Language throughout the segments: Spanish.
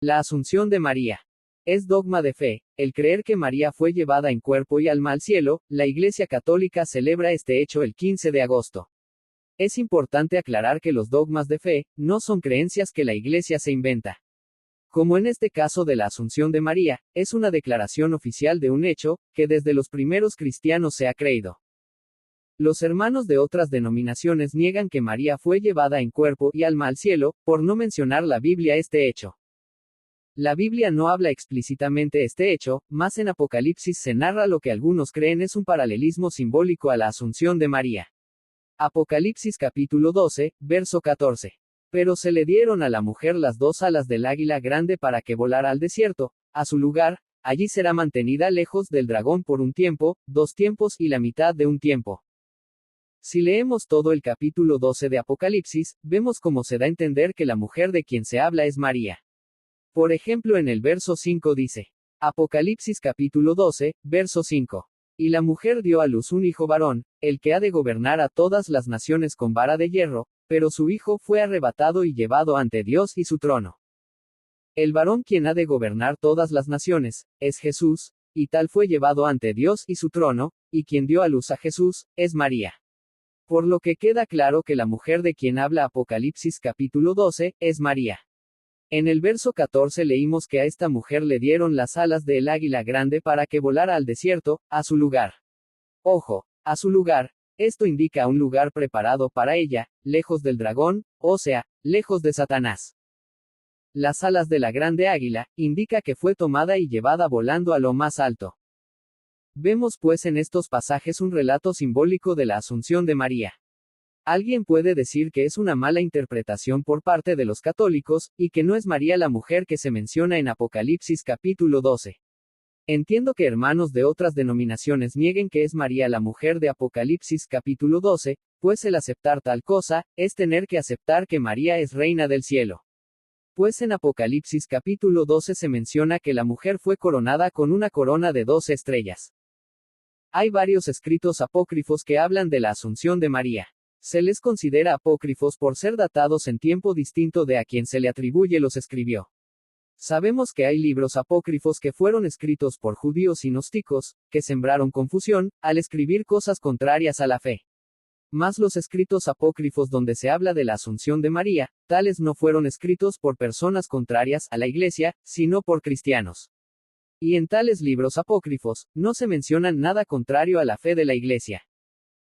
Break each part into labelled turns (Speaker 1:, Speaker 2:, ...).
Speaker 1: La Asunción de María. Es dogma de fe, el creer que María fue llevada en cuerpo y alma al cielo. La Iglesia Católica celebra este hecho el 15 de agosto. Es importante aclarar que los dogmas de fe no son creencias que la Iglesia se inventa. Como en este caso de la Asunción de María, es una declaración oficial de un hecho que desde los primeros cristianos se ha creído. Los hermanos de otras denominaciones niegan que María fue llevada en cuerpo y alma al cielo, por no mencionar la Biblia este hecho. La Biblia no habla explícitamente este hecho, más en Apocalipsis se narra lo que algunos creen es un paralelismo simbólico a la Asunción de María. Apocalipsis capítulo 12, verso 14. Pero se le dieron a la mujer las dos alas del águila grande para que volara al desierto, a su lugar, allí será mantenida lejos del dragón por un tiempo, 2 tiempos y la mitad de un tiempo. Si leemos todo el capítulo 12 de Apocalipsis, vemos cómo se da a entender que la mujer de quien se habla es María. Por ejemplo, en el verso 5 dice, Apocalipsis capítulo 12, verso 5. Y la mujer dio a luz un hijo varón, el que ha de gobernar a todas las naciones con vara de hierro, pero su hijo fue arrebatado y llevado ante Dios y su trono. El varón quien ha de gobernar todas las naciones, es Jesús, y tal fue llevado ante Dios y su trono, y quien dio a luz a Jesús, es María. Por lo que queda claro que la mujer de quien habla Apocalipsis capítulo 12, es María. En el verso 14 leímos que a esta mujer le dieron las alas del águila grande para que volara al desierto, a su lugar. Ojo, a su lugar, esto indica un lugar preparado para ella, lejos del dragón, o sea, lejos de Satanás. Las alas de la grande águila, indica que fue tomada y llevada volando a lo más alto. Vemos pues en estos pasajes un relato simbólico de la Asunción de María. Alguien puede decir que es una mala interpretación por parte de los católicos, y que no es María la mujer que se menciona en Apocalipsis capítulo 12. Entiendo que hermanos de otras denominaciones nieguen que es María la mujer de Apocalipsis capítulo 12, pues el aceptar tal cosa, es tener que aceptar que María es reina del cielo. Pues en Apocalipsis capítulo 12 se menciona que la mujer fue coronada con una corona de 12 estrellas. Hay varios escritos apócrifos que hablan de la Asunción de María. Se les considera apócrifos por ser datados en tiempo distinto de a quien se le atribuye los escribió. Sabemos que hay libros apócrifos que fueron escritos por judíos y gnósticos, que sembraron confusión, al escribir cosas contrarias a la fe. Mas los escritos apócrifos donde se habla de la Asunción de María, tales no fueron escritos por personas contrarias a la Iglesia, sino por cristianos. Y en tales libros apócrifos, no se menciona nada contrario a la fe de la Iglesia.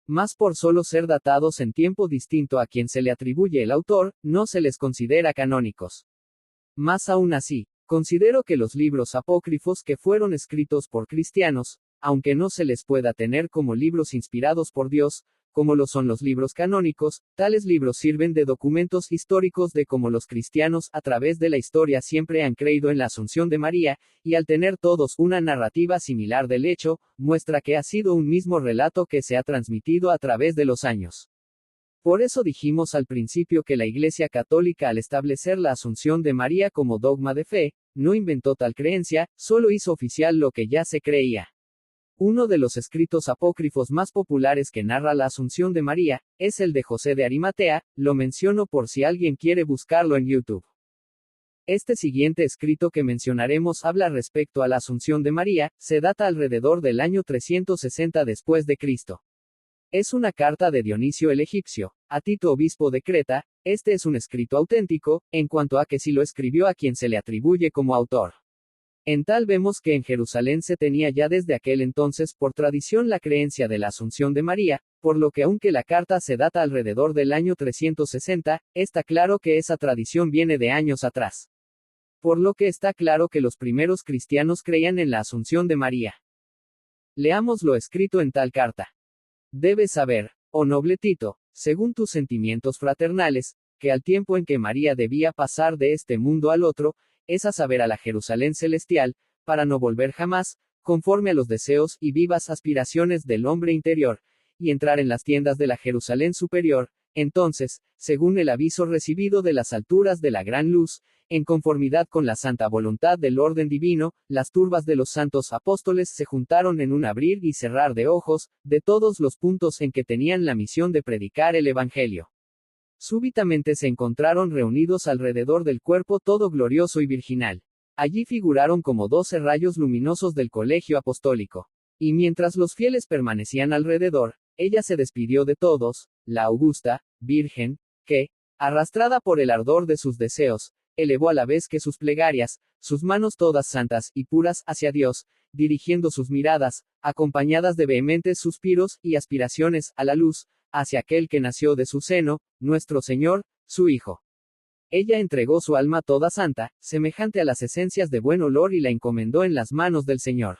Speaker 1: Mas por solo ser datados en tiempo distinto a quien se le atribuye el autor, no se les considera canónicos. Más aún así, considero que los libros apócrifos que fueron escritos por cristianos, aunque no se les pueda tener como libros inspirados por Dios, como lo son los libros canónicos, tales libros sirven de documentos históricos de cómo los cristianos a través de la historia siempre han creído en la Asunción de María, y al tener todos una narrativa similar del hecho, muestra que ha sido un mismo relato que se ha transmitido a través de los años. Por eso dijimos al principio que la Iglesia Católica al establecer la Asunción de María como dogma de fe, no inventó tal creencia, solo hizo oficial lo que ya se creía. Uno de los escritos apócrifos más populares que narra la Asunción de María, es el de José de Arimatea, lo menciono por si alguien quiere buscarlo en YouTube. Este siguiente escrito que mencionaremos habla respecto a la Asunción de María, se data alrededor del año 360 después de Cristo. Es una carta de Dionisio el egipcio, a Tito obispo de Creta. Este es un escrito auténtico, en cuanto a que sí lo escribió a quien se le atribuye como autor. En tal vemos que en Jerusalén se tenía ya desde aquel entonces por tradición la creencia de la Asunción de María, por lo que aunque la carta se data alrededor del año 360, está claro que esa tradición viene de años atrás. Por lo que está claro que los primeros cristianos creían en la Asunción de María. Leamos lo escrito en tal carta. Debes saber, oh noble Tito, según tus sentimientos fraternales, que al tiempo en que María debía pasar de este mundo al otro, es a saber a la Jerusalén celestial, para no volver jamás, conforme a los deseos y vivas aspiraciones del hombre interior, y entrar en las tiendas de la Jerusalén superior. Entonces, según el aviso recibido de las alturas de la gran luz, en conformidad con la santa voluntad del orden divino, las turbas de los santos apóstoles se juntaron en un abrir y cerrar de ojos, de todos los puntos en que tenían la misión de predicar el Evangelio. Súbitamente se encontraron reunidos alrededor del cuerpo todo glorioso y virginal. Allí figuraron como 12 rayos luminosos del colegio apostólico. Y mientras los fieles permanecían alrededor, ella se despidió de todos, la augusta Virgen, que, arrastrada por el ardor de sus deseos, elevó a la vez que sus plegarias, sus manos todas santas y puras hacia Dios, dirigiendo sus miradas, acompañadas de vehementes suspiros y aspiraciones, a la luz, hacia aquel que nació de su seno, nuestro Señor, su Hijo. Ella entregó su alma toda santa, semejante a las esencias de buen olor y la encomendó en las manos del Señor.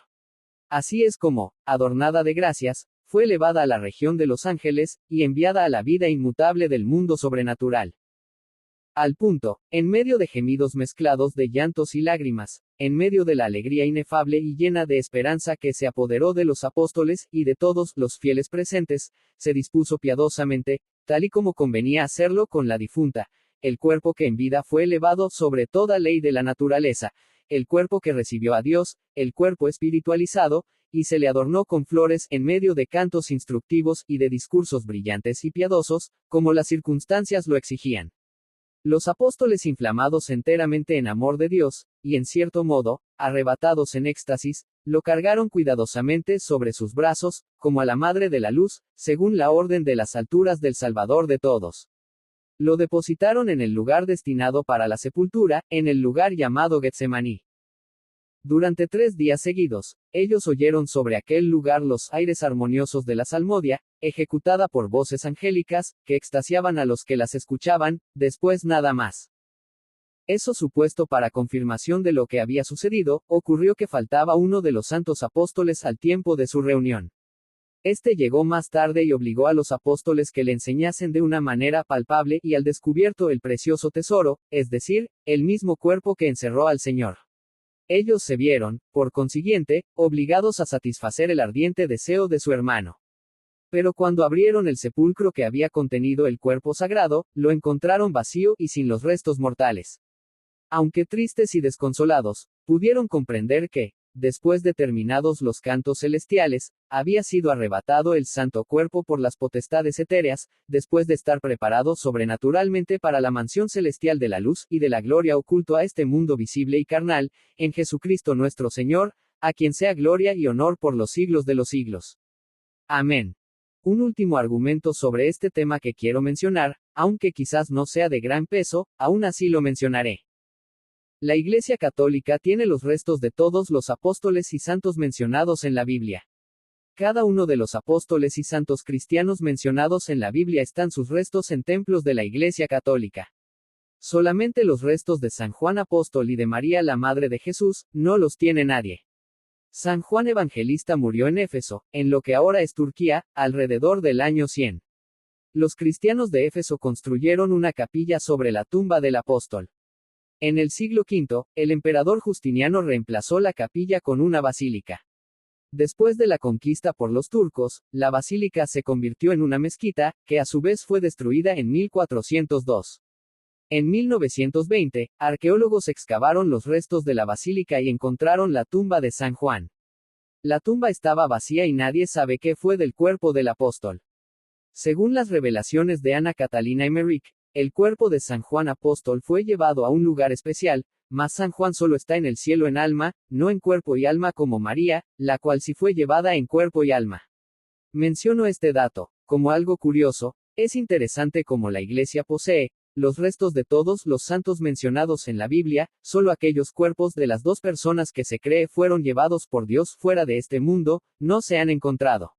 Speaker 1: Así es como, adornada de gracias, fue elevada a la región de los ángeles, y enviada a la vida inmutable del mundo sobrenatural. Al punto, en medio de gemidos mezclados de llantos y lágrimas, en medio de la alegría inefable y llena de esperanza que se apoderó de los apóstoles y de todos los fieles presentes, se dispuso piadosamente, tal y como convenía hacerlo con la difunta, el cuerpo que en vida fue elevado sobre toda ley de la naturaleza, el cuerpo que recibió a Dios, el cuerpo espiritualizado, y se le adornó con flores en medio de cantos instructivos y de discursos brillantes y piadosos, como las circunstancias lo exigían. Los apóstoles inflamados enteramente en amor de Dios, y en cierto modo, arrebatados en éxtasis, lo cargaron cuidadosamente sobre sus brazos, como a la Madre de la Luz, según la orden de las alturas del Salvador de todos. Lo depositaron en el lugar destinado para la sepultura, en el lugar llamado Getsemaní. Durante 3 días seguidos, ellos oyeron sobre aquel lugar los aires armoniosos de la salmodia, ejecutada por voces angélicas, que extasiaban a los que las escuchaban, después nada más. Eso supuesto para confirmación de lo que había sucedido, ocurrió que faltaba uno de los santos apóstoles al tiempo de su reunión. Este llegó más tarde y obligó a los apóstoles que le enseñasen de una manera palpable y al descubierto el precioso tesoro, es decir, el mismo cuerpo que encerró al Señor. Ellos se vieron, por consiguiente, obligados a satisfacer el ardiente deseo de su hermano. Pero cuando abrieron el sepulcro que había contenido el cuerpo sagrado, lo encontraron vacío y sin los restos mortales. Aunque tristes y desconsolados, pudieron comprender que, después de terminados los cantos celestiales, había sido arrebatado el santo cuerpo por las potestades etéreas, después de estar preparado sobrenaturalmente para la mansión celestial de la luz y de la gloria oculto a este mundo visible y carnal, en Jesucristo nuestro Señor, a quien sea gloria y honor por los siglos de los siglos. Amén. Un último argumento sobre este tema que quiero mencionar, aunque quizás no sea de gran peso, aún así lo mencionaré. La Iglesia Católica tiene los restos de todos los apóstoles y santos mencionados en la Biblia. Cada uno de los apóstoles y santos cristianos mencionados en la Biblia están sus restos en templos de la Iglesia Católica. Solamente los restos de San Juan Apóstol y de María la Madre de Jesús, no los tiene nadie. San Juan Evangelista murió en Éfeso, en lo que ahora es Turquía, alrededor del año 100. Los cristianos de Éfeso construyeron una capilla sobre la tumba del apóstol. En el siglo V, el emperador Justiniano reemplazó la capilla con una basílica. Después de la conquista por los turcos, la basílica se convirtió en una mezquita, que a su vez fue destruida en 1402. En 1920, arqueólogos excavaron los restos de la basílica y encontraron la tumba de San Juan. La tumba estaba vacía y nadie sabe qué fue del cuerpo del apóstol. Según las revelaciones de Ana Catalina Emmerich, el cuerpo de San Juan Apóstol fue llevado a un lugar especial, mas San Juan solo está en el cielo en alma, no en cuerpo y alma como María, la cual sí fue llevada en cuerpo y alma. Menciono este dato, como algo curioso, es interesante como la Iglesia posee los restos de todos los santos mencionados en la Biblia, solo aquellos cuerpos de las 2 personas que se cree fueron llevados por Dios fuera de este mundo, no se han encontrado.